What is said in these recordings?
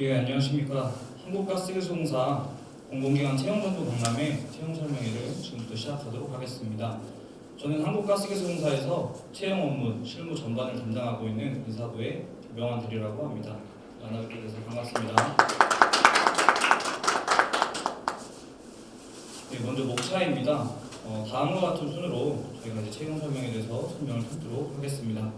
예, 안녕하십니까. 한국가스기술공사 공공기관 채용정보 박람회 채용 설명회를 지금부터 시작하도록 하겠습니다. 저는 한국가스기술공사에서 채용 업무, 실무 전반을 담당하고 있는 인사부의 명환들이라고 합니다. 만나뵙게 돼서 반갑습니다. 네, 먼저 목차입니다. 다음과 같은 순으로 저희가 이제 채용 설명에 대해서 설명을 드리도록 하겠습니다.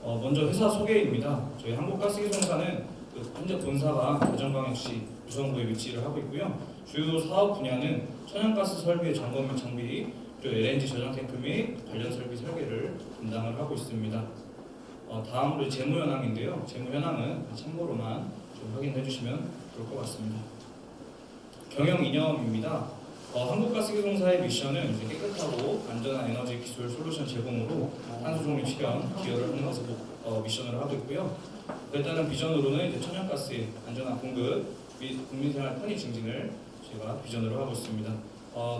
먼저 회사 소개입니다. 저희 한국가스기술공사는 현재 본사가 대전광역시 구성구에 위치를 하고 있고요. 주요 사업 분야는 천연가스 설비의 점검 및 장비, 그리고 LNG 저장 탱크 및 관련 설비 설계를 담당을 하고 있습니다. 다음으로 재무 현황인데요. 재무 현황은 참고로만 좀 확인해 주시면 좋을 것 같습니다. 경영 이념입니다. 한국가스기술공사의 미션은 이제 깨끗하고 안전한 에너지 기술 솔루션 제공으로 탄소 중립 실현 기여를 하는 것을 미션을 하고 있고요. 그에 따른 비전으로는 이제 천연가스의 안전한 공급 및 국민생활 편의 증진을 제가 비전으로 하고 있습니다.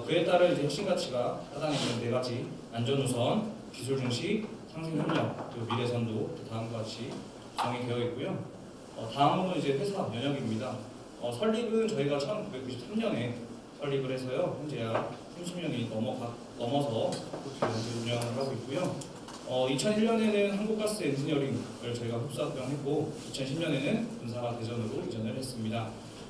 그에 따른 이제 핵심 가치가 하단에 있는 네 가지 안전우선, 기술 중시, 상생 협력, 그리고 미래선도 다음과 같이 정의되어 있고요. 다음으로는 이제 회사 연역입니다. 설립은 저희가 1993년에 설립을 해서요. 현재 약 30년이 넘어서 운영을 하고 있고요. 2001년에는 한국가스 엔지니어링을 저희가 흡사합병했고 2010년에는 본사가 대전으로 이전을 했습니다.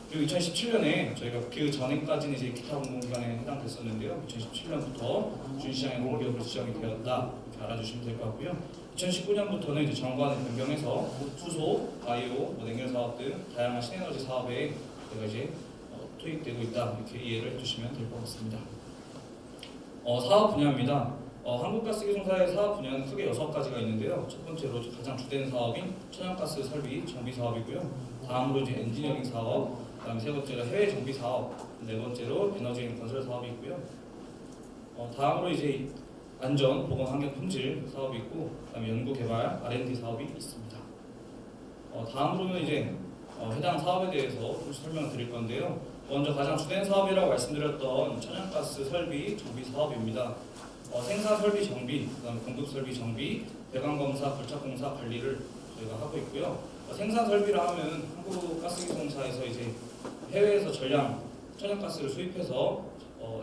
그리고 2017년에 저희가 그 전에까지는 이제 기타 공공기관에 해당됐었는데요. 2017년부터 준시장의 공기업으로 지정이 되었다 이렇게 알아주시면 될 것 같고요. 2019년부터는 이제 정관을 변경해서 수소, 바이오, 냉열 사업 등 다양한 신에너지 사업에 저희가 이제 투입되고 있다 이렇게 이해를 해주시면 될 것 같습니다. 사업 분야입니다. 한국가스기술공사의 사업 분야는 크게 6가지가 있는데요. 첫 번째로 가장 주된 사업인 천연가스 설비 정비 사업이고요. 다음으로 이제 엔지니어링 사업, 그다음에 세 번째로 해외 정비 사업, 네 번째로 에너지 건설 사업이 있고요. 다음으로 이제 안전, 보건, 환경 품질 사업이 있고, 그다음에 연구 개발, R&D 사업이 있습니다. 다음으로는 이제 해당 사업에 대해서 좀 설명을 드릴 건데요. 먼저 가장 주된 사업이라고 말씀드렸던 천연가스 설비 정비 사업입니다. 생산 설비 정비, 그다음에 공급 설비 정비, 배관 검사, 불착 공사 관리를 저희가 하고 있고요. 생산 설비라 하면 한국가스기술공사에서 이제 해외에서 전량 천연가스를 수입해서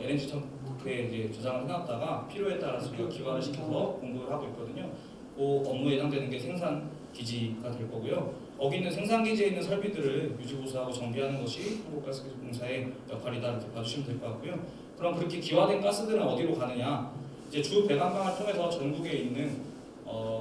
LNG 탱크에 이제 저장을 해놨다가 필요에 따라서 우리가 기화를 시켜서 공급을 하고 있거든요. 그 업무에 해당되는 게 생산 기지가 될 거고요. 거기 있는 생산 기지에 있는 설비들을 유지보수하고 정비하는 것이 한국가스기술공사의 역할이다 이렇게 봐주시면 될 것 같고요. 그럼 그렇게 기화된 가스들은 어디로 가느냐? 이제 주 배관망을 통해서 전국에 있는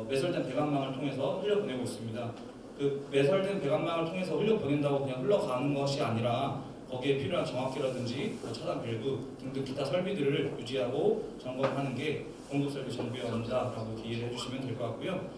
매설된 배관망을 통해서 흘려보내고 있습니다. 그 매설된 배관망을 통해서 흘려보낸다고 그냥 흘러가는 것이 아니라 거기에 필요한 정확기라든지 차단 밸브 등등 기타 설비들을 유지하고 점검하는 게 공급 설비 정비원이다라고 이해를 해주시면 될 것 같고요.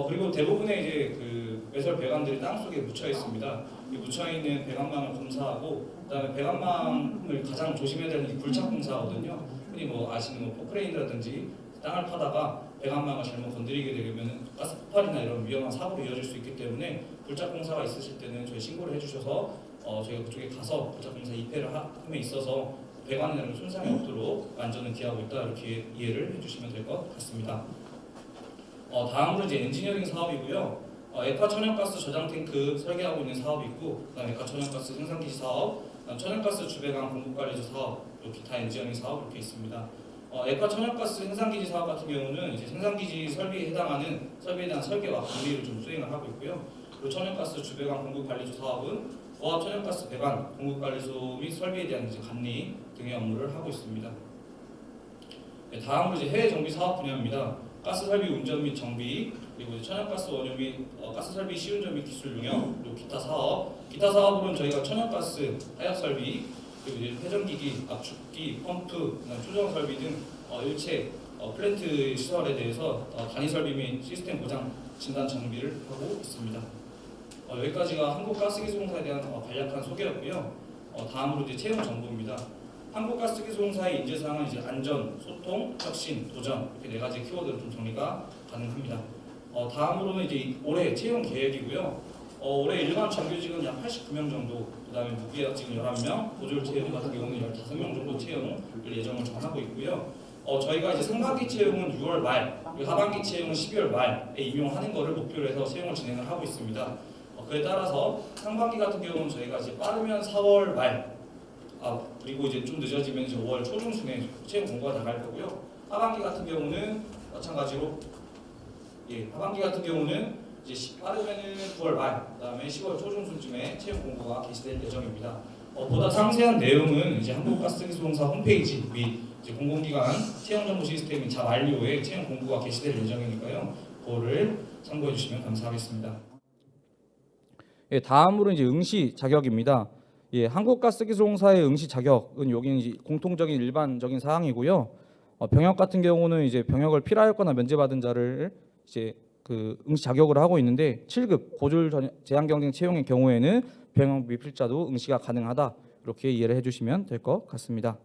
그리고 대부분의 이제 그 매설 배관들이 땅 속에 묻혀 있습니다. 이 묻혀 있는 배관망을 검사하고 그다음에 배관망을 가장 조심해야 되는 게 불착 공사거든요. 흔히 아시는 포크레인이라든지 땅을 파다가 배관망을 잘못 건드리게 되면 가스 폭발이나 이런 위험한 사고로 이어질 수 있기 때문에 불착 공사가 있으실 때는 저희 신고를 해주셔서 저희가 그쪽에 가서 불착 공사 입회를 함에 있어서 배관에 손상이 없도록 안전을 기하고 있다 이렇게 이해를 해주시면 될 것 같습니다. 다음으로 이제 엔지니어링 사업이고요. 액화 천연가스 저장 탱크 설계하고 있는 사업이 있고, 그다음 액화 천연가스 생산기지 사업, 그다음 천연가스 주배관 공급관리조 사업, 그리고 기타 엔지니어링 사업 이렇게 있습니다. 액화 천연가스 생산기지 사업 같은 경우는 이제 생산기지 설비에 해당하는 설비에 대한 설계와 관리를 좀 수행을 하고 있고요. 그리고 천연가스 주배관 공급관리조 사업은 고압 천연가스 배관 공급관리소 및 설비에 대한 이제 관리 등의 업무를 하고 있습니다. 네, 다음으로 이제 해외 정비 사업 분야입니다. 가스 설비 운전 및 정비, 그리고 천연가스 원유 및 가스 설비 시운전 및 기술 용역, 그리고 기타 사업. 기타 사업으로는 저희가 천연가스 하역 설비, 그리고 이제 회전기기, 압축기, 펌프, 조정 설비 등 일체 플랜트 시설에 대해서 단위 설비 및 시스템 보장 진단 정비를 하고 있습니다. 여기까지가 한국가스기술공사에 대한 간략한 소개였고요. 다음으로 이제 채용 정보입니다. 한국가스기술공사의 인재사항은 이제 안전, 소통, 혁신, 도전 이렇게 4가지 키워드로 좀 정리가 가능합니다. 다음으로는 이제 올해 채용 계획이고요. 올해 일반 정규직은 약 89명 정도, 그다음에 무계약직은 11명, 보졸 채용 같은 경우는 15명 정도 채용을 예정을 하고 있고요. 저희가 이제 상반기 채용은 6월 말, 그리고 하반기 채용은 12월 말에 임용하는 것을 목표로 해서 채용을 진행을 하고 있습니다. 그에 따라서 상반기 같은 경우는 저희가 이제 빠르면 4월 말, 그리고 이제 좀 늦어지면 이제 5월 초중순에 채용 공고가 나갈 거고요. 하반기 같은 경우는 마찬가지로 하반기 같은 경우는 이제 빠르면은 9월 말, 그다음에 10월 초중순쯤에 채용 공고가 게시될 예정입니다. 보다 상세한 내용은 이제 한국가스기술공사 홈페이지 및 이제 공공기관 채용 정보 시스템인 자만료에 채용 공고가 게시될 예정이니까요. 그거를 참고해 주시면 감사하겠습니다. 다음으로 이제 응시 자격입니다. 한국가스기술공사의 응시 자격은 여기는 이제 공통적인 일반적인 사항이고요. 병역 같은 경우는 이제 병역을 필요하였거나 면제받은 자를 이제 그 응시 자격으로 하고 있는데 7급 고졸 제한 경쟁 채용의 경우에는 병역 미필자도 응시가 가능하다, 이렇게 이해를 해주시면 될 것 같습니다.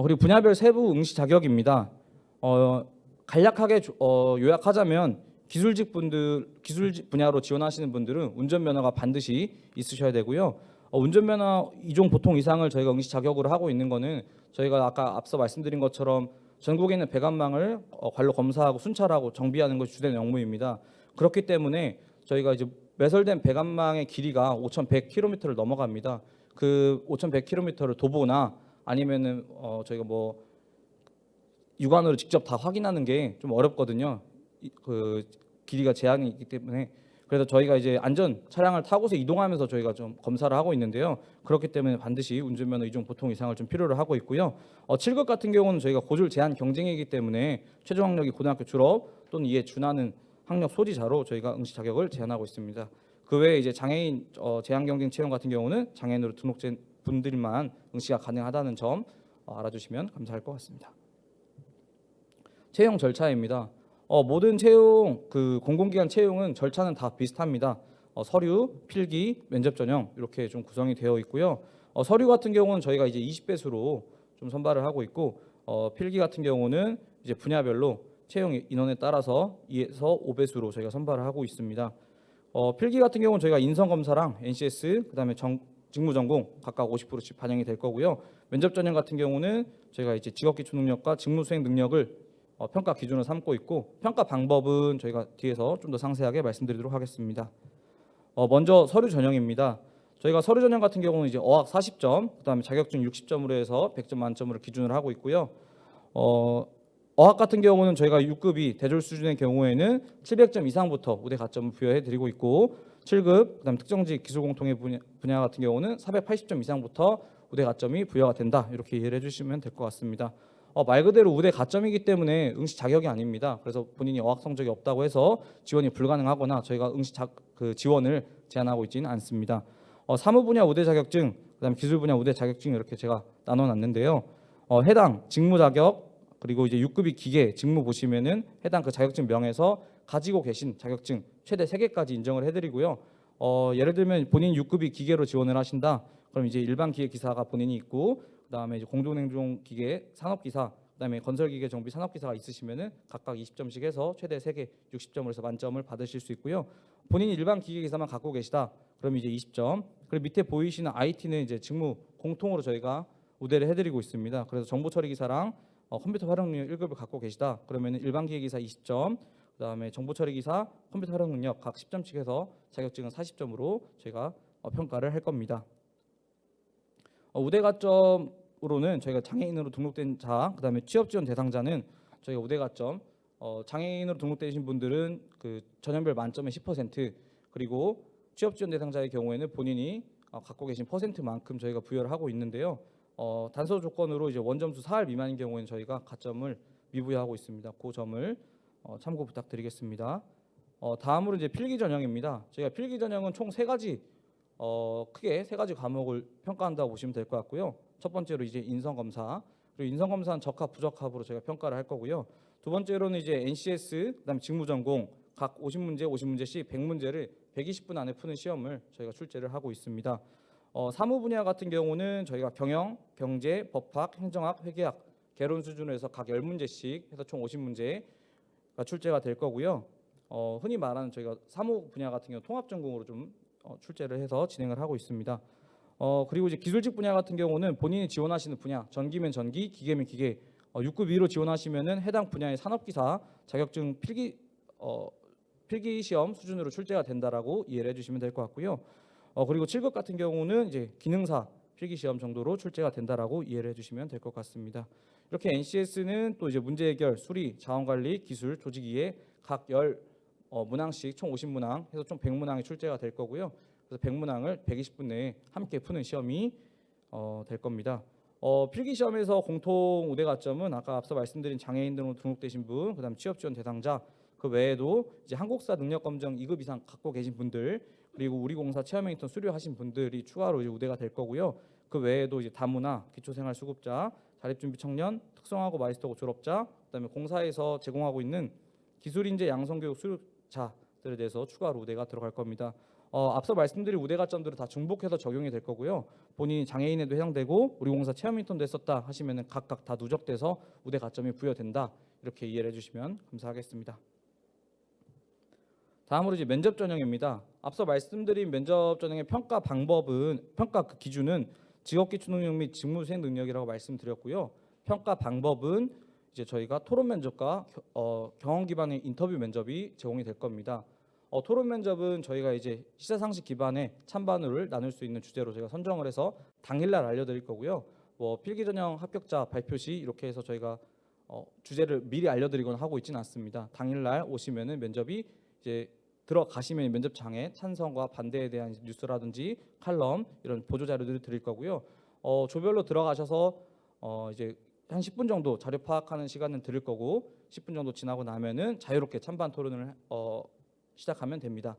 그리고 분야별 세부 응시 자격입니다. 간략하게 요약하자면 기술직 분야로 지원하시는 분들은 운전면허가 반드시 있으셔야 되고요. 운전면허 2종 보통 이상을 저희가 응시 자격으로 하고 있는 거는 저희가 아까 앞서 말씀드린 것처럼 전국에 있는 배관망을 관로 검사하고 순찰하고 정비하는 것이 주된 업무입니다. 그렇기 때문에 저희가 이제 매설된 배관망의 길이가 5,100km를 넘어갑니다. 그 5,100km를 도보나 아니면은 저희가 뭐 육안으로 직접 다 확인하는 게 좀 어렵거든요. 그 길이가 제한이 있기 때문에. 그래서 저희가 이제 안전 차량을 타고서 이동하면서 저희가 좀 검사를 하고 있는데요. 그렇기 때문에 반드시 운전면허 2종 보통 이상을 좀 필요로 하고 있고요. 7급 같은 경우는 저희가 고졸 제한 경쟁이기 때문에 최종 학력이 고등학교 졸업 또는 이에 준하는 학력 소지자로 저희가 응시 자격을 제한하고 있습니다. 그 외에 이제 장애인 제한 경쟁 채용 같은 경우는 장애인으로 등록된 분들만 응시가 가능하다는 점 알아주시면 감사할 것 같습니다. 채용 절차입니다. 모든 채용 공공기관 채용은 절차는 다 비슷합니다. 서류, 필기, 면접 전형 이렇게 좀 구성이 되어 있고요. 서류 같은 경우는 저희가 이제 20배수로 좀 선발을 하고 있고, 필기 같은 경우는 이제 분야별로 채용 인원에 따라서 2에서 5배수로 저희가 선발을 하고 있습니다. 필기 같은 경우는 저희가 인성검사랑 NCS 그다음에 직무전공 각각 50%씩 반영이 될 거고요. 면접 전형 같은 경우는 저희가 이제 직업기초 능력과 직무 수행 능력을 평가 기준으로 삼고 있고, 평가 방법은 저희가 뒤에서 좀 더 상세하게 말씀드리도록 하겠습니다. 먼저 서류 전형입니다. 저희가 서류 전형 같은 경우는 이제 어학 40점, 그다음에 자격증 60점으로 해서 100점 만점으로 기준을 하고 있고요. 어학 같은 경우는 저희가 6급이 대졸 수준의 경우에는 700점 이상부터 우대 가점을 부여해 드리고 있고, 7급 그다음 특정직 기술공통의 분야 같은 경우는 480점 이상부터 우대 가점이 부여가 된다, 이렇게 이해를 해주시면 될 것 같습니다. 말 그대로 우대 가점이기 때문에 응시 자격이 아닙니다. 그래서 본인이 어학 성적이 없다고 해서 지원이 불가능하거나 저희가 응시 지원을 제한하고 있지는 않습니다. 사무 분야 우대 자격증, 그다음에 기술 분야 우대 자격증 이렇게 제가 나눠놨는데요. 해당 직무 자격 그리고 이제 6급이 기계 직무 보시면은 해당 그 자격증명에서 가지고 계신 자격증 최대 3개까지 인정을 해드리고요. 예를 들면 본인 6급이 기계로 지원을 하신다. 그럼 이제 일반 기계 기사가 본인이 있고, 그다음에 이제 공동행정 기계 산업기사, 그다음에 건설기계 정비 산업기사가 있으시면은 각각 20점씩 해서 최대 3개 60점을 해서 만점을 받으실 수 있고요. 본인이 일반 기계 기사만 갖고 계시다. 그럼 이제 20점. 그리고 밑에 보이시는 IT는 이제 직무 공통으로 저희가 우대를 해드리고 있습니다. 그래서 정보처리 기사랑 컴퓨터 활용 능력 1급을 갖고 계시다. 그러면은 일반 기계 기사 20점, 그다음에 정보처리 기사, 컴퓨터 활용 능력 각 10점씩 해서 자격증은 40점으로 저희가 평가를 할 겁니다. 우대 가점으로는 저희가 장애인으로 등록된 자, 그다음에 취업 지원 대상자는 저희가 우대 가점 장애인으로 등록되신 분들은 그 전형별 만점의 10%, 그리고 취업 지원 대상자의 경우에는 본인이 갖고 계신 퍼센트만큼 저희가 부여를 하고 있는데요. 단서 조건으로 이제 원점수 4할 미만인 경우에는 저희가 가점을 미부여하고 있습니다. 그 점을 참고 부탁드리겠습니다. 다음으로 이제 필기 전형입니다. 저희가 필기 전형은 총 3가지 크게 3가지 과목을 평가한다고 보시면 될 것 같고요. 첫 번째로 이제 인성 검사, 그리고 인성 검사는 적합 부적합으로 저희가 평가를 할 거고요. 두 번째로는 이제 NCS, 그다음 직무 전공 각 50문제, 50문제씩 100문제를 120분 안에 푸는 시험을 저희가 출제를 하고 있습니다. 사무 분야 같은 경우는 저희가 경영, 경제, 법학, 행정학, 회계학, 개론 수준으로 해서 각 10문제씩 해서 총 50문제가 출제가 될 거고요. 흔히 말하는 저희가 사무 분야 같은 경우 통합 전공으로 좀 출제를 해서 진행을 하고 있습니다. 그리고 이제 기술직 분야 같은 경우는 본인이 지원하시는 분야, 전기면 전기, 기계면 기계, 6급 이로 지원하시면은 해당 분야의 산업기사 자격증 필기 필기 시험 수준으로 출제가 된다라고 이해를 해주시면 될 것 같고요. 그리고 7급 같은 경우는 이제 기능사 필기 시험 정도로 출제가 된다라고 이해를 해주시면 될 것 같습니다. 이렇게 NCS는 또 이제 문제 해결, 수리, 자원관리, 기술, 조직이해 각 문항씩 총 50문항 해서 총 100문항이 출제가 될 거고요. 그래서 100문항을 120분 내에 함께 푸는 시험이 될 겁니다. 필기 시험에서 공통 우대 가점은 아까 앞서 말씀드린 장애인 등으로 등록되신 분, 그다음 취업 지원 대상자, 그 외에도 이제 한국사 능력 검정 2급 이상 갖고 계신 분들, 그리고 우리공사 체험 인턴 수료하신 분들이 추가로 이제 우대가 될 거고요. 그 외에도 이제 다문화, 기초생활수급자, 자립준비 청년, 특성화고 마이스터고 졸업자, 그다음에 공사에서 제공하고 있는 기술인재 양성교육 수료자들에 대해서 추가로 우대가 들어갈 겁니다. 앞서 말씀드린 우대 가점들은 다 중복해서 적용이 될 거고요. 본인이 장애인에도 해당되고 우리공사 체험 인턴도 했었다 하시면은 각각 다 누적돼서 우대 가점이 부여된다. 이렇게 이해를 해주시면 감사하겠습니다. 다음으로 이제 면접 전형입니다. 앞서 말씀드린 면접 전형의 평가 방법은 평가 그 기준은 직업 기초 능력 및 직무 수행 능력이라고 말씀드렸고요. 평가 방법은 이제 저희가 토론 면접과 경험 기반의 인터뷰 면접이 제공이 될 겁니다. 토론 면접은 저희가 이제 시사상식 기반의 찬반을 나눌 수 있는 주제로 저희가 선정을 해서 당일날 알려드릴 거고요. 뭐 필기 전형 합격자 발표 시 이렇게 해서 저희가 주제를 미리 알려드리거나 하고 있지는 않습니다. 당일날 오시면은 면접이 이제 들어가시면 면접장에 찬성과 반대에 대한 뉴스라든지 칼럼 이런 보조 자료들을 드릴 거고요. 조별로 들어가셔서 이제 한 10분 정도 자료 파악하는 시간은 드릴 거고 10분 정도 지나고 나면은 자유롭게 찬반 토론을 시작하면 됩니다.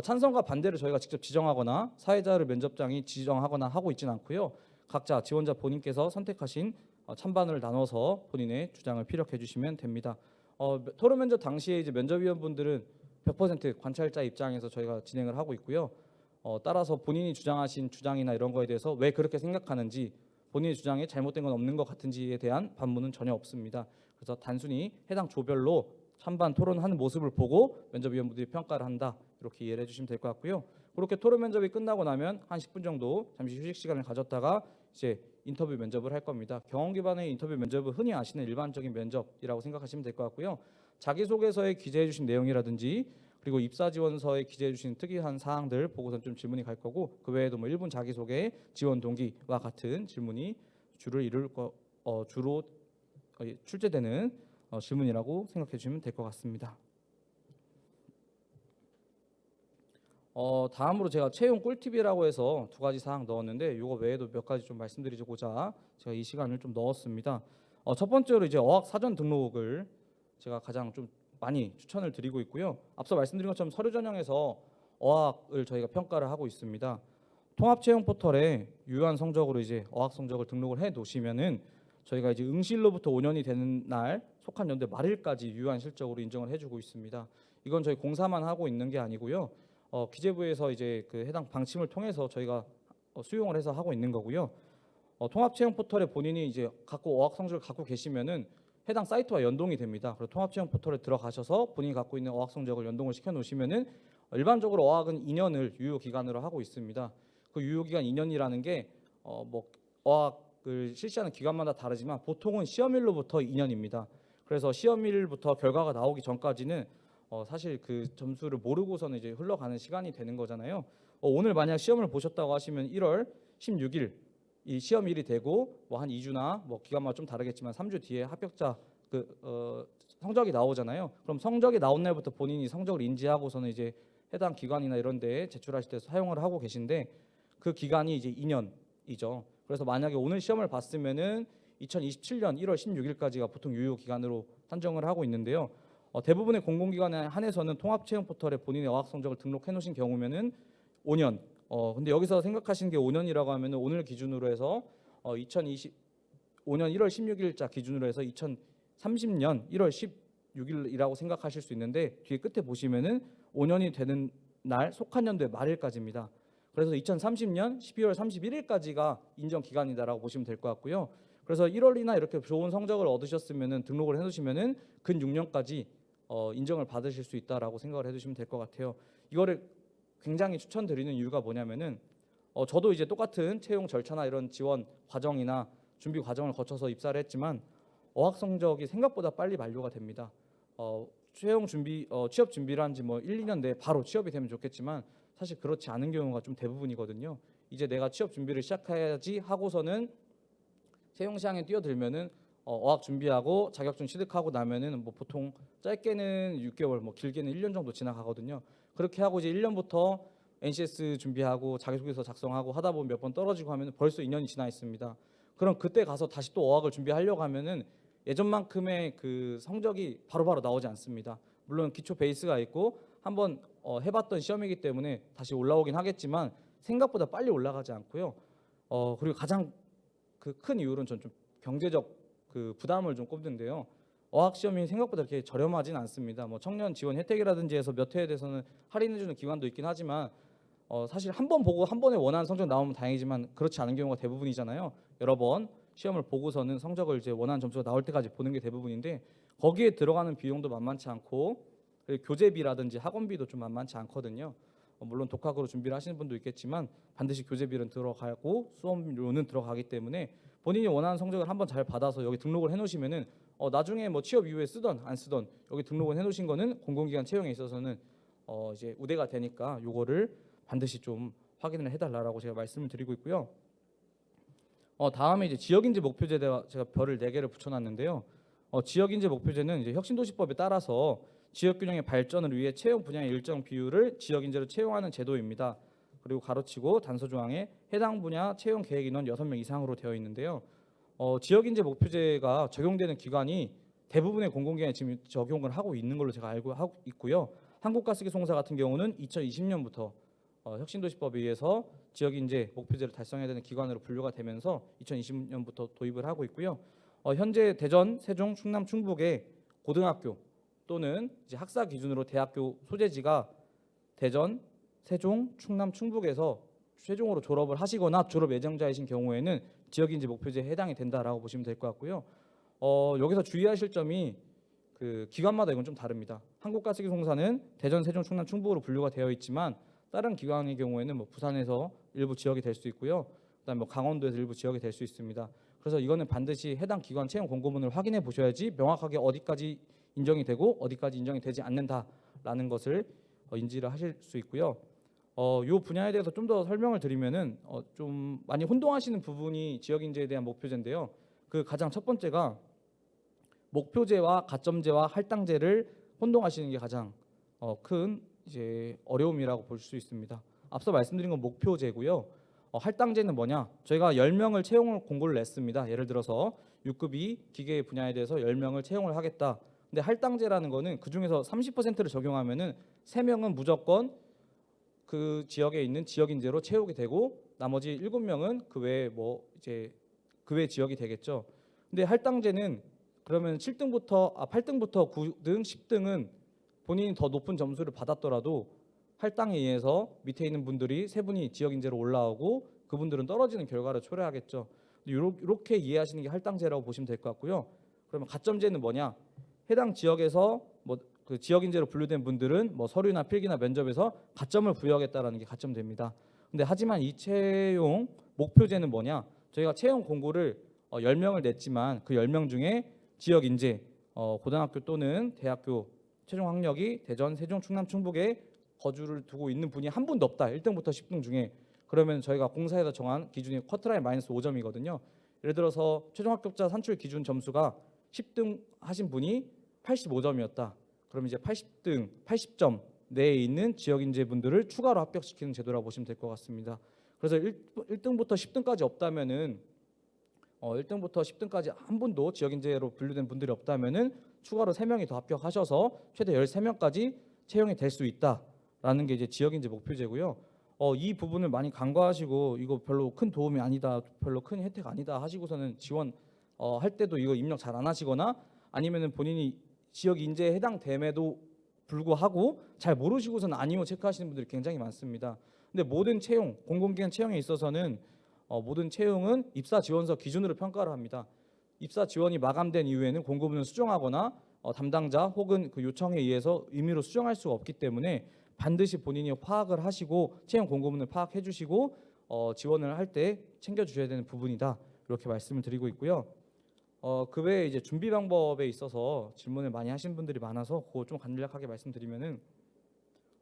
찬성과 반대를 저희가 직접 지정하거나 사회자를 면접장이 지정하거나 하고 있지는 않고요. 각자 지원자 본인께서 선택하신 찬반을 나눠서 본인의 주장을 피력해 주시면 됩니다. 토론 면접 당시에 이제 면접위원분들은 100% 관찰자 입장에서 저희가 진행을 하고 있고요. 따라서 본인이 주장하신 주장이나 이런 거에 대해서 왜 그렇게 생각하는지, 본인의 주장에 잘못된 건 없는 것 같은지에 대한 반문은 전혀 없습니다. 그래서 단순히 해당 조별로 찬반 토론하는 모습을 보고 면접위원분들이 평가를 한다. 이렇게 이해를 해주시면 될 것 같고요. 그렇게 토론 면접이 끝나고 나면 한 10분 정도 잠시 휴식 시간을 가졌다가 이제 인터뷰 면접을 할 겁니다. 경험 기반의 인터뷰 면접은 흔히 아시는 일반적인 면접이라고 생각하시면 될 것 같고요. 자기소개서에 기재해 주신 내용이라든지 그리고 입사지원서에 기재해 주신 특이한 사항들 보고선 좀 질문이 갈 거고 그 외에도 뭐 1분 자기소개, 지원 동기와 같은 질문이 주로 출제되는 질문이라고 생각해 주시면 될 것 같습니다. 다음으로 제가 채용 꿀팁이라고 해서 2가지 사항 넣었는데 이거 외에도 몇 가지 좀 말씀드리고자 제가 이 시간을 좀 넣었습니다. 첫 번째로 이제 어학 사전 등록을 제가 가장 좀 많이 추천을 드리고 있고요. 앞서 말씀드린 것처럼 서류 전형에서 어학을 저희가 평가를 하고 있습니다. 통합 채용 포털에 유효한 성적으로 이제 어학 성적을 등록을 해 놓으시면은 저희가 이제 응시일로부터 5년이 되는 날 속한 연대 말일까지 유효한 실적으로 인정을 해주고 있습니다. 이건 저희 공사만 하고 있는 게 아니고요. 기재부에서 이제 그 해당 방침을 통해서 저희가 수용을 해서 하고 있는 거고요. 통합 채용 포털에 본인이 이제 어학 성적을 갖고 계시면은 해당 사이트와 연동이 됩니다. 그리고 통합 채용 포털에 들어가셔서 본인이 갖고 있는 어학 성적을 연동을 시켜 놓으시면은 일반적으로 어학은 2년을 유효 기간으로 하고 있습니다. 그 유효 기간 2년이라는 게 뭐 어학을 실시하는 기간마다 다르지만 보통은 시험일로부터 2년입니다. 그래서 시험일부터 결과가 나오기 전까지는 사실 그 점수를 모르고서는 이제 흘러가는 시간이 되는 거잖아요. 오늘 만약 시험을 보셨다고 하시면 1월 16일 이 시험일이 되고 뭐 한 2주나 뭐 기간마다 좀 다르겠지만 3주 뒤에 합격자 성적이 나오잖아요. 그럼 성적이 나온 날부터 본인이 성적을 인지하고서는 이제 해당 기관이나 이런 데에 제출하실 때 사용을 하고 계신데 그 기간이 이제 2년이죠. 그래서 만약에 오늘 시험을 봤으면은 2027년 1월 16일까지가 보통 유효 기간으로 산정을 하고 있는데요. 대부분의 공공기관에 한해서는 통합채용 포털에 본인의 어학 성적을 등록해 놓으신 경우면은 5년. 근데 여기서 생각하시는 게 5년이라고 하면은 오늘 기준으로 해서 2025년 1월 16일자 기준으로 해서 2030년 1월 16일이라고 생각하실 수 있는데 뒤에 끝에 보시면은 5년이 되는 날 속한 연도의 말일까지입니다. 그래서 2030년 12월 31일까지가 인정 기간이다라고 보시면 될 것 같고요. 그래서 1월이나 이렇게 좋은 성적을 얻으셨으면은 등록을 해놓으시면은 근 6년까지 인정을 받으실 수 있다라고 생각을 해두시면 될 것 같아요. 이거를 굉장히 추천드리는 이유가 뭐냐면은 저도 이제 똑같은 채용 절차나 이런 지원 과정이나 준비 과정을 거쳐서 입사를 했지만 어학 성적이 생각보다 빨리 만료가 됩니다. 취업 준비를 한 지 뭐 1, 2년 내에 바로 취업이 되면 좋겠지만 사실 그렇지 않은 경우가 좀 대부분이거든요. 이제 내가 취업 준비를 시작해야지 하고서는 채용 시장에 뛰어들면은 어학 준비하고 자격증 취득하고 나면은 뭐 보통 짧게는 6개월, 뭐 길게는 1년 정도 지나가거든요. 그렇게 하고 이제 1년부터 NCS 준비하고 자기소개서 작성하고 하다 보면 몇 번 떨어지고 하면은 벌써 2년이 지나 있습니다. 그럼 그때 가서 다시 또 어학을 준비하려고 하면은 예전만큼의 그 성적이 바로바로 나오지 않습니다. 물론 기초 베이스가 있고 한번 해봤던 시험이기 때문에 다시 올라오긴 하겠지만 생각보다 빨리 올라가지 않고요. 그리고 가장 그 큰 이유는 전 좀 경제적 그 부담을 좀 꼽는데요. 어학 시험이 생각보다 그렇게 저렴하진 않습니다. 뭐 청년 지원 혜택이라든지 해서 몇 회에 대해서는 할인해주는 기관도 있긴 하지만 사실 한 번 보고 한 번에 원하는 성적 나오면 다행이지만 그렇지 않은 경우가 대부분이잖아요. 여러 번 시험을 보고서는 성적을 이제 원하는 점수가 나올 때까지 보는 게 대부분인데 거기에 들어가는 비용도 만만치 않고 그리고 교재비라든지 학원비도 좀 만만치 않거든요. 물론 독학으로 준비를 하시는 분도 있겠지만 반드시 교재비는 들어가고 수업료는 들어가기 때문에 본인이 원하는 성적을 한번 잘 받아서 여기 등록을 해놓으시면은 나중에 뭐 취업 이후에 쓰던 안 쓰던 여기 등록을 해놓으신 거는 공공기관 채용에 있어서는 이제 우대가 되니까 요거를 반드시 좀 확인을 해달라고 제가 말씀을 드리고 있고요. 다음에 이제 지역인재 목표제가 제가 별을 4개를 붙여놨는데요. 지역인재 목표제는 이제 혁신도시법에 따라서 지역균형의 발전을 위해 채용 분야의 일정 비율을 지역인재로 채용하는 제도입니다. 그리고 가로치고 단서 조항에 해당 분야 채용 계획 인원 6명 이상으로 되어 있는데요. 지역인재 목표제가 적용되는 기관이 대부분의 공공기관에 지금 적용을 하고 있는 걸로 제가 알고 하고 있고요. 한국가스기송사 같은 경우는 2020년부터 혁신도시법에 의해서 지역인재 목표제를 달성해야 되는 기관으로 분류가 되면서 2020년부터 도입을 하고 있고요. 현재 대전, 세종, 충남, 충북의 고등학교 또는 이제 학사 기준으로 대학교 소재지가 대전, 세종, 충남, 충북에서 최종으로 졸업을 하시거나 졸업 예정자이신 경우에는 지역인재 목표제에 해당이 된다라고 보시면 될 것 같고요. 여기서 주의하실 점이 그 기관마다 이건 좀 다릅니다. 한국가스기송사는 대전, 세종, 충남, 충북으로 분류가 되어 있지만 다른 기관의 경우에는 뭐 부산에서 일부 지역이 될 수 있고요. 그다음에 뭐 강원도에서 일부 지역이 될 수 있습니다. 그래서 이거는 반드시 해당 기관 채용 공고문을 확인해 보셔야지 명확하게 어디까지 인정이 되고 어디까지 인정이 되지 않는다라는 것을 인지를 하실 수 있고요. 이 분야에 대해서 좀 더 설명을 드리면은 좀 많이 혼동하시는 부분이 지역인재에 대한 목표제인데요. 그 가장 첫 번째가 목표제와 가점제와 할당제를 혼동하시는 게 가장 큰 이제 어려움이라고 볼 수 있습니다. 앞서 말씀드린 건 목표제고요. 할당제는 뭐냐? 저희가 10명을 채용을 공고를 냈습니다. 예를 들어서 6급이 기계 분야에 대해서 10명을 채용을 하겠다. 근데 할당제라는 거는 그 중에서 30%를 적용하면은 3명은 무조건 그 지역에 있는 지역인재로 채우게 되고 나머지 7명은 그 외에 뭐 이제 그 외 지역이 되겠죠. 근데 할당제는 그러면 8등부터 9등, 10등은 본인이 더 높은 점수를 받았더라도 할당에 의해서 밑에 있는 분들이 3분이 지역인재로 올라오고 그분들은 떨어지는 결과를 초래하겠죠. 이렇게 이해하시는 게 할당제라고 보시면 될 것 같고요. 그러면 가점제는 뭐냐? 해당 지역에서 뭐 그 지역인재로 분류된 분들은 뭐 서류나 필기나 면접에서 가점을 부여하겠다라는 게 가점됩니다. 근데 하지만 이 채용 목표제는 뭐냐? 저희가 채용 공고를 10명을 냈지만 그 10명 중에 지역인재 고등학교 또는 대학교 최종 학력이 대전, 세종, 충남, 충북에 거주를 두고 있는 분이 한 분도 없다. 1등부터 10등 중에. 그러면 저희가 공사에서 정한 기준이 쿼트라인 마이너스 5점이거든요. 예를 들어서 최종 합격자 산출 기준 점수가 10등 하신 분이 85점이었다. 그럼 이제 80등, 80점 내에 있는 지역인재 분들을 추가로 합격시키는 제도라고 보시면 될 것 같습니다. 그래서 1등부터 10등까지 없다면은 1등부터 10등까지 한 분도 지역인재로 분류된 분들이 없다면은 추가로 3명이 더 합격하셔서 최대 13명까지 채용이 될 수 있다라는 게 이제 지역인재 목표제고요. 이 부분을 많이 간과하시고 이거 별로 큰 도움이 아니다, 별로 큰 혜택 아니다 하시고서는 지원 할 때도 이거 입력 잘 안 하시거나 아니면은 본인이 지역 인재에 해당됨에도 불구하고 잘 모르시고서는 아니요 체크하시는 분들이 굉장히 많습니다. 근데 모든 채용, 공공기관 채용에 있어서는 모든 채용은 입사 지원서 기준으로 평가를 합니다. 입사 지원이 마감된 이후에는 공고문을 수정하거나 담당자 혹은 그 요청에 의해서 임의로 수정할 수가 없기 때문에 반드시 본인이 파악을 하시고 채용 공고문을 파악해 주시고 지원을 할 때 챙겨 주셔야 되는 부분이다. 이렇게 말씀을 드리고 있고요. 그 외에 이제 준비 방법에 있어서 질문을 많이 하신 분들이 많아서 그거 좀 간략하게 말씀드리면은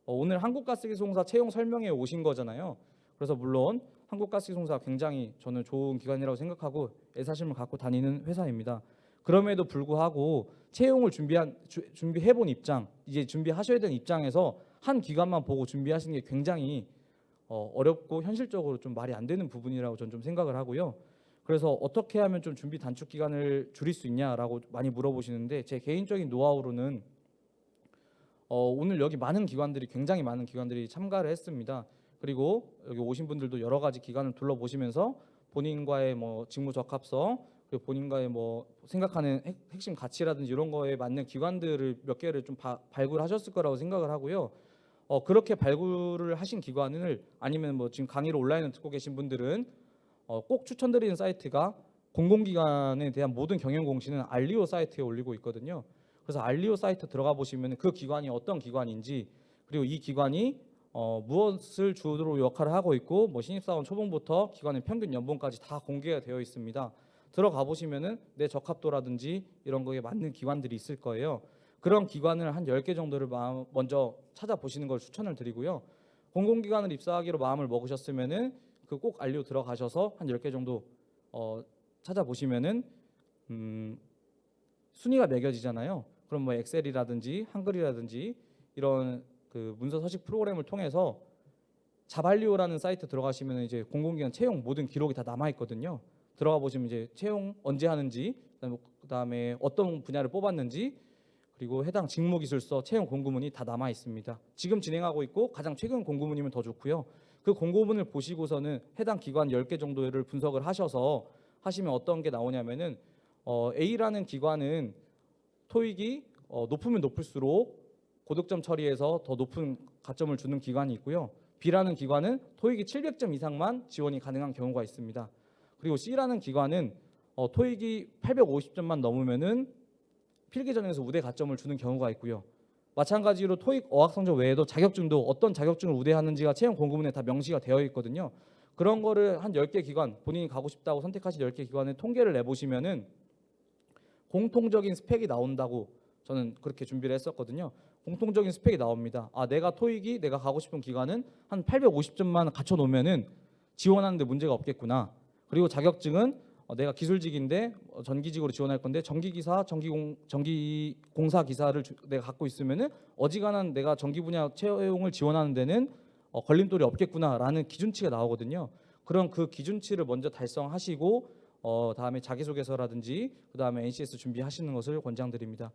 오늘 한국가스기술공사 채용 설명회에 오신 거잖아요. 그래서 물론 한국가스기술공사 굉장히 저는 좋은 기관이라고 생각하고 애사심을 갖고 다니는 회사입니다. 그럼에도 불구하고 채용을 준비해본 입장, 이제 준비하셔야 되는 입장에서 한 기관만 보고 준비하시는 게 굉장히 어렵고 현실적으로 좀 말이 안 되는 부분이라고 저는 좀 생각을 하고요. 그래서 어떻게 하면 좀 준비 단축 기간을 줄일 수 있냐라고 많이 물어보시는데 제 개인적인 노하우로는 오늘 여기 굉장히 많은 기관들이 참가를 했습니다. 그리고 여기 오신 분들도 여러 가지 기관을 둘러보시면서 본인과의 뭐 직무 적합성, 그리고 본인과의 뭐 생각하는 핵심 가치라든지 이런 거에 맞는 기관들을 몇 개를 좀 발굴하셨을 거라고 생각을 하고요. 그렇게 발굴을 하신 기관을 아니면 뭐 지금 강의를 온라인으로 듣고 계신 분들은 꼭 추천드리는 사이트가 공공기관에 대한 모든 경영 공시는 알리오 사이트에 올리고 있거든요. 그래서 알리오 사이트 들어가 보시면 그 기관이 어떤 기관인지, 그리고 이 기관이 무엇을 주로 역할을 하고 있고 뭐 신입사원 초봉부터 기관의 평균 연봉까지 다 공개가 되어 있습니다. 들어가 보시면은 내 적합도라든지 이런 거에 맞는 기관들이 있을 거예요. 그런 기관을 한 10개 정도를 먼저 찾아보시는 걸 추천을 드리고요. 공공기관을 입사하기로 마음을 먹으셨으면은 그 꼭 알리오 들어가셔서 한 10개 정도 찾아보시면은 순위가 매겨지잖아요. 그럼 뭐 엑셀이라든지 한글이라든지 이런 그 문서 서식 프로그램을 통해서 자발리오라는 사이트 들어가시면 이제 공공기관 채용 모든 기록이 다 남아 있거든요. 들어가 보시면 이제 채용 언제 하는지, 그다음에 어떤 분야를 뽑았는지, 그리고 해당 직무기술서 채용 공고문이 다 남아 있습니다. 지금 진행하고 있고 가장 최근 공고문이면 더 좋고요. 그 공고문을 보시고서는 해당 기관 10개 정도를 분석을 하셔서 하시면 어떤 게 나오냐면은 A라는 기관은 토익이 높으면 높을수록 고득점 처리해서 더 높은 가점을 주는 기관이 있고요. B라는 기관은 토익이 700점 이상만 지원이 가능한 경우가 있습니다. 그리고 C라는 기관은 토익이 850점만 넘으면은 필기전형에서 우대 가점을 주는 경우가 있고요. 마찬가지로 토익 어학 성적 외에도 자격증도 어떤 자격증을 우대하는지가 채용 공고문에 다 명시가 되어 있거든요. 그런 거를 한 10개 기관, 본인이 가고 싶다고 선택하신 10개 기관의 통계를 내보시면은 공통적인 스펙이 나온다고 저는 그렇게 준비를 했었거든요. 공통적인 스펙이 나옵니다. 내가 토익이 내가 가고 싶은 기관은 한 850점만 갖춰 놓으면은 지원하는데 문제가 없겠구나. 그리고 자격증은 내가 기술직인데 전기직으로 지원할 건데 전기기사, 전기공사 기사를 내가 갖고 있으면은 어지간한 내가 전기 분야 채용을 지원하는 데는 걸림돌이 없겠구나라는 기준치가 나오거든요. 그럼 그 기준치를 먼저 달성하시고 다음에 자기소개서라든지 그다음에 NCS 준비하시는 것을 권장드립니다.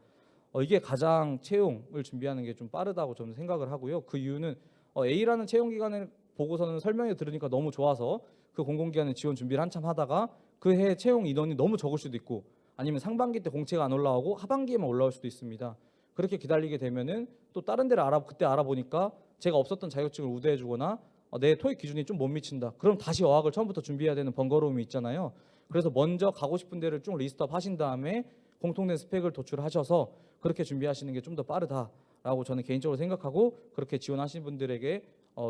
이게 가장 채용을 준비하는 게 좀 빠르다고 저는 생각을 하고요. 그 이유는 A라는 채용 기관을 보고서는 설명해 들으니까 너무 좋아서 그 공공기관에 지원 준비를 한참 하다가 그 해 채용 인원이 너무 적을 수도 있고 아니면 상반기 때 공채가 안 올라오고 하반기에만 올라올 수도 있습니다. 그렇게 기다리게 되면은 또 다른 데를 그때 알아보니까 제가 없었던 자격증을 우대해 주거나 내 토익 기준이 좀 못 미친다. 그럼 다시 어학을 처음부터 준비해야 되는 번거로움이 있잖아요. 그래서 먼저 가고 싶은 데를 쭉 리스트업 하신 다음에 공통된 스펙을 도출하셔서 그렇게 준비하시는 게 좀 더 빠르다라고 저는 개인적으로 생각하고 그렇게 지원하신 분들에게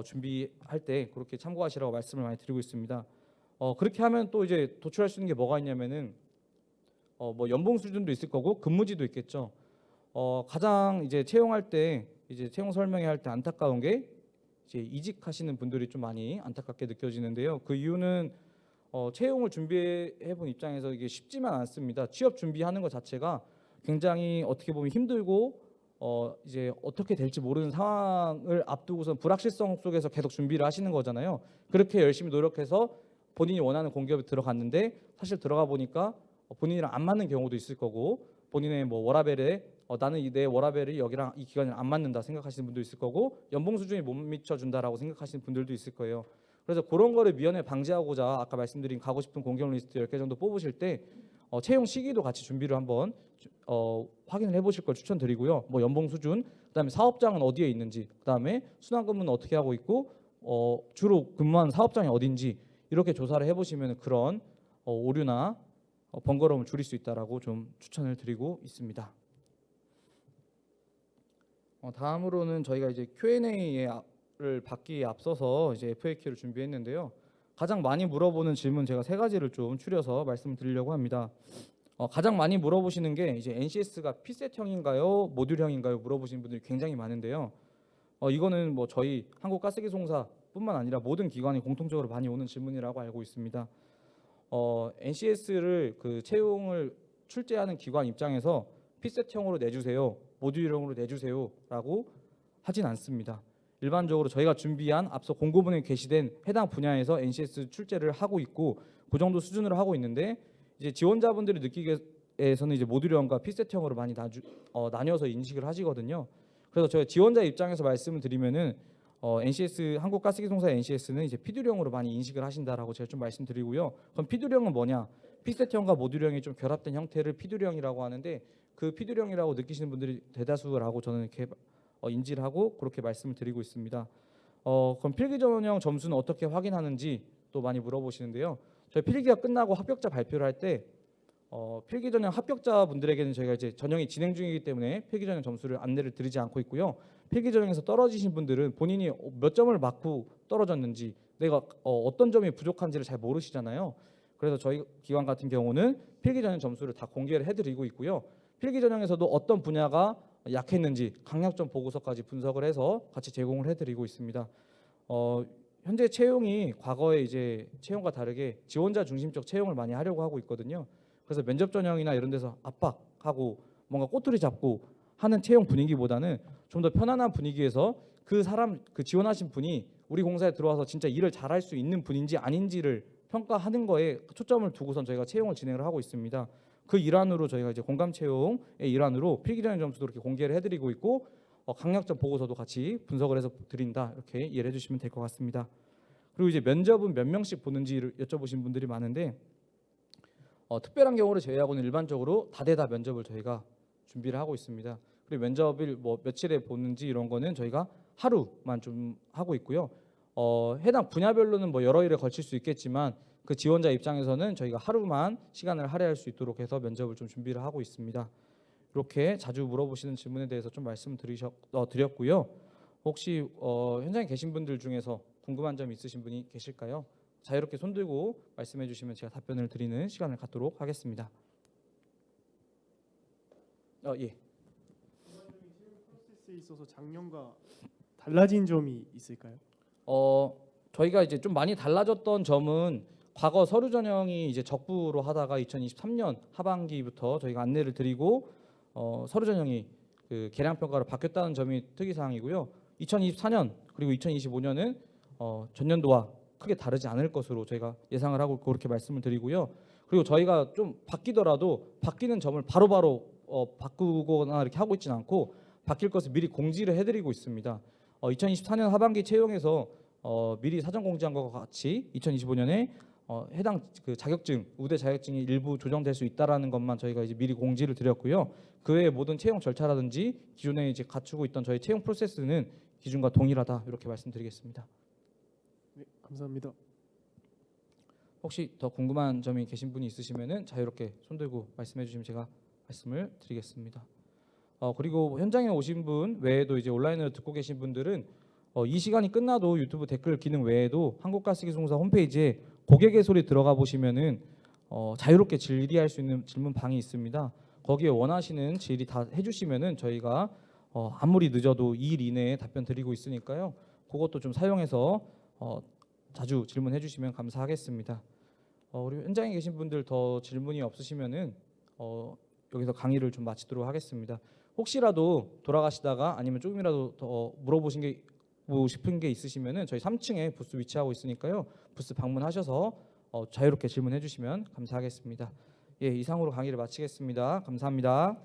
준비할 때 그렇게 참고하시라고 말씀을 많이 드리고 있습니다. 그렇게 하면 또 이제 도출할 수 있는 게 뭐가 있냐면은 뭐 연봉 수준도 있을 거고 근무지도 있겠죠. 가장 이제 채용할 때 이제 채용 설명회 할 때 안타까운 게 이제 이직하시는 분들이 좀 많이 안타깝게 느껴지는데요. 그 이유는 채용을 준비해 본 입장에서 이게 쉽지만 않습니다. 취업 준비하는 것 자체가 굉장히 어떻게 보면 힘들고 이제 어떻게 될지 모르는 상황을 앞두고서 불확실성 속에서 계속 준비를 하시는 거잖아요. 그렇게 열심히 노력해서 본인이 원하는 공기업에 들어갔는데 사실 들어가 보니까 본인이랑 안 맞는 경우도 있을 거고 본인의 뭐 워라밸에 나는 내 워라밸이 여기랑 이 기관이랑 안 맞는다 생각하시는 분도 있을 거고 연봉 수준이 못 미쳐준다라고 생각하시는 분들도 있을 거예요. 그래서 그런 거를 미연에 방지하고자 아까 말씀드린 가고 싶은 공기업 리스트 10개 정도 뽑으실 때 채용 시기도 같이 준비를 한번 확인을 해보실 걸 추천드리고요. 뭐 연봉 수준, 그다음에 사업장은 어디에 있는지, 그다음에 순환근무는 어떻게 하고 있고 주로 근무하는 사업장이 어딘지 이렇게 조사를 해보시면 그런 오류나 번거로움을 줄일 수 있다라고 좀 추천을 드리고 있습니다. 다음으로는 저희가 이제 Q&A를 받기에 앞서서 이제 FAQ를 준비했는데요. 가장 많이 물어보는 질문 제가 3가지를 좀 추려서 말씀드리려고 합니다. 가장 많이 물어보시는 게 이제 NCS가 피셋형인가요, 모듈형인가요 물어보시는 분들이 굉장히 많은데요. 이거는 뭐 저희 한국가스기송사뿐만 아니라 모든 기관이 공통적으로 많이 오는 질문이라고 알고 있습니다. NCS를 그 채용을 출제하는 기관 입장에서 피셋형으로 내주세요, 모듈형으로 내주세요라고 하진 않습니다. 일반적으로 저희가 준비한 앞서 공고문에 게시된 해당 분야에서 NCS 출제를 하고 있고 그 정도 수준으로 하고 있는데 이제 지원자분들이 느끼기에서는 이제 모듈형과 피셋형으로 많이 나뉘어서 인식을 하시거든요. 그래서 저희 지원자 입장에서 말씀을 드리면은 NCS 한국가스기송사 NCS는 이제 피듈형으로 많이 인식을 하신다라고 제가 좀 말씀드리고요. 그럼 피듈형은 뭐냐? 피셋형과 모듈형이 좀 결합된 형태를 피듈형이라고 하는데 그 피듈형이라고 느끼시는 분들이 대다수라고 저는 이렇게 인지를 하고 그렇게 말씀을 드리고 있습니다. 그럼 필기 전형 점수는 어떻게 확인하는지 또 많이 물어보시는데요. 저희 필기가 끝나고 합격자 발표를 할 때 필기 전형 합격자분들에게는 저희가 이제 전형이 진행 중이기 때문에 필기 전형 점수를 안내를 드리지 않고 있고요. 필기 전형에서 떨어지신 분들은 본인이 몇 점을 맞고 떨어졌는지 내가 어떤 점이 부족한지를 잘 모르시잖아요. 그래서 저희 기관 같은 경우는 필기 전형 점수를 다 공개를 해드리고 있고요. 필기 전형에서도 어떤 분야가 약했는지 강약점 보고서까지 분석을 해서 같이 제공을 해드리고 있습니다. 현재 채용이 과거에 이제 채용과 다르게 지원자 중심적 채용을 많이 하려고 하고 있거든요. 그래서 면접 전형이나 이런 데서 압박하고 뭔가 꼬투리 잡고 하는 채용 분위기보다는 좀 더 편안한 분위기에서 그 지원하신 분이 우리 공사에 들어와서 진짜 일을 잘할 수 있는 분인지 아닌지를 평가하는 거에 초점을 두고선 저희가 채용을 진행을 하고 있습니다. 그 일환으로 저희가 이제 공감 채용의 일환으로 필기 전형 점수도 이렇게 공개를 해드리고 있고 강약점 보고서도 같이 분석을 해서 드린다 이렇게 이해를 해주시면 될 것 같습니다. 그리고 이제 면접은 몇 명씩 보는지를 여쭤보신 분들이 많은데 특별한 경우를 제외하고는 일반적으로 다대다 면접을 저희가 준비를 하고 있습니다. 그리고 면접을 뭐 며칠에 보는지 이런 거는 저희가 하루만 좀 하고 있고요. 해당 분야별로는 뭐 여러 일에 걸칠 수 있겠지만 그 지원자 입장에서는 저희가 하루만 시간을 할애할 수 있도록 해서 면접을 좀 준비를 하고 있습니다. 이렇게 자주 물어보시는 질문에 대해서 좀 말씀드렸고요. 혹시 현장에 계신 분들 중에서 궁금한 점 있으신 분이 계실까요? 자유롭게 손 들고 말씀해 주시면 제가 답변을 드리는 시간을 갖도록 하겠습니다. 예. 프로세스에 있어서 작년과 달라진 점이 있을까요? 저희가 이제 좀 많이 달라졌던 점은 과거 서류 전형이 이제 적부로 하다가 2023년 하반기부터 저희가 안내를 드리고 서류 전형이 그 개량 평가로 바뀌었다는 점이 특이사항이고요. 2024년 그리고 2025년은 전년도와 크게 다르지 않을 것으로 저희가 예상을 하고 그렇게 말씀을 드리고요. 그리고 저희가 좀 바뀌더라도 바뀌는 점을 바로바로 바꾸거나 이렇게 하고 있지는 않고 바뀔 것을 미리 공지를 해드리고 있습니다. 2024년 하반기 채용에서 미리 사전 공지한 것과 같이 2025년에 해당 그 자격증, 우대 자격증이 일부 조정될 수 있다라는 것만 저희가 이제 미리 공지를 드렸고요. 그 외에 모든 채용 절차라든지 기존에 이제 갖추고 있던 저희 채용 프로세스는 기준과 동일하다 이렇게 말씀드리겠습니다. 네, 감사합니다. 혹시 더 궁금한 점이 계신 분이 있으시면은 자유롭게 손들고 말씀해 주시면 제가 말씀을 드리겠습니다. 그리고 현장에 오신 분 외에도 이제 온라인으로 듣고 계신 분들은 이 시간이 끝나도 유튜브 댓글 기능 외에도 한국가스기송사 홈페이지에 고객의 소리 들어가 보시면은 자유롭게 질의할 수 있는 질문 방이 있습니다. 거기에 원하시는 질의 다 해주시면은 저희가 아무리 늦어도 2일 이내에 답변 드리고 있으니까요. 그것도 좀 사용해서 자주 질문해 주시면 감사하겠습니다. 우리 현장에 계신 분들 더 질문이 없으시면은 여기서 강의를 좀 마치도록 하겠습니다. 혹시라도 돌아가시다가 아니면 조금이라도 더 물어보신 게 싶은 게 있으시면은 저희 3층에 부스 위치하고 있으니까요. 부스 방문하셔서 자유롭게 질문해 주시면 감사하겠습니다. 예, 이상으로 강의를 마치겠습니다. 감사합니다.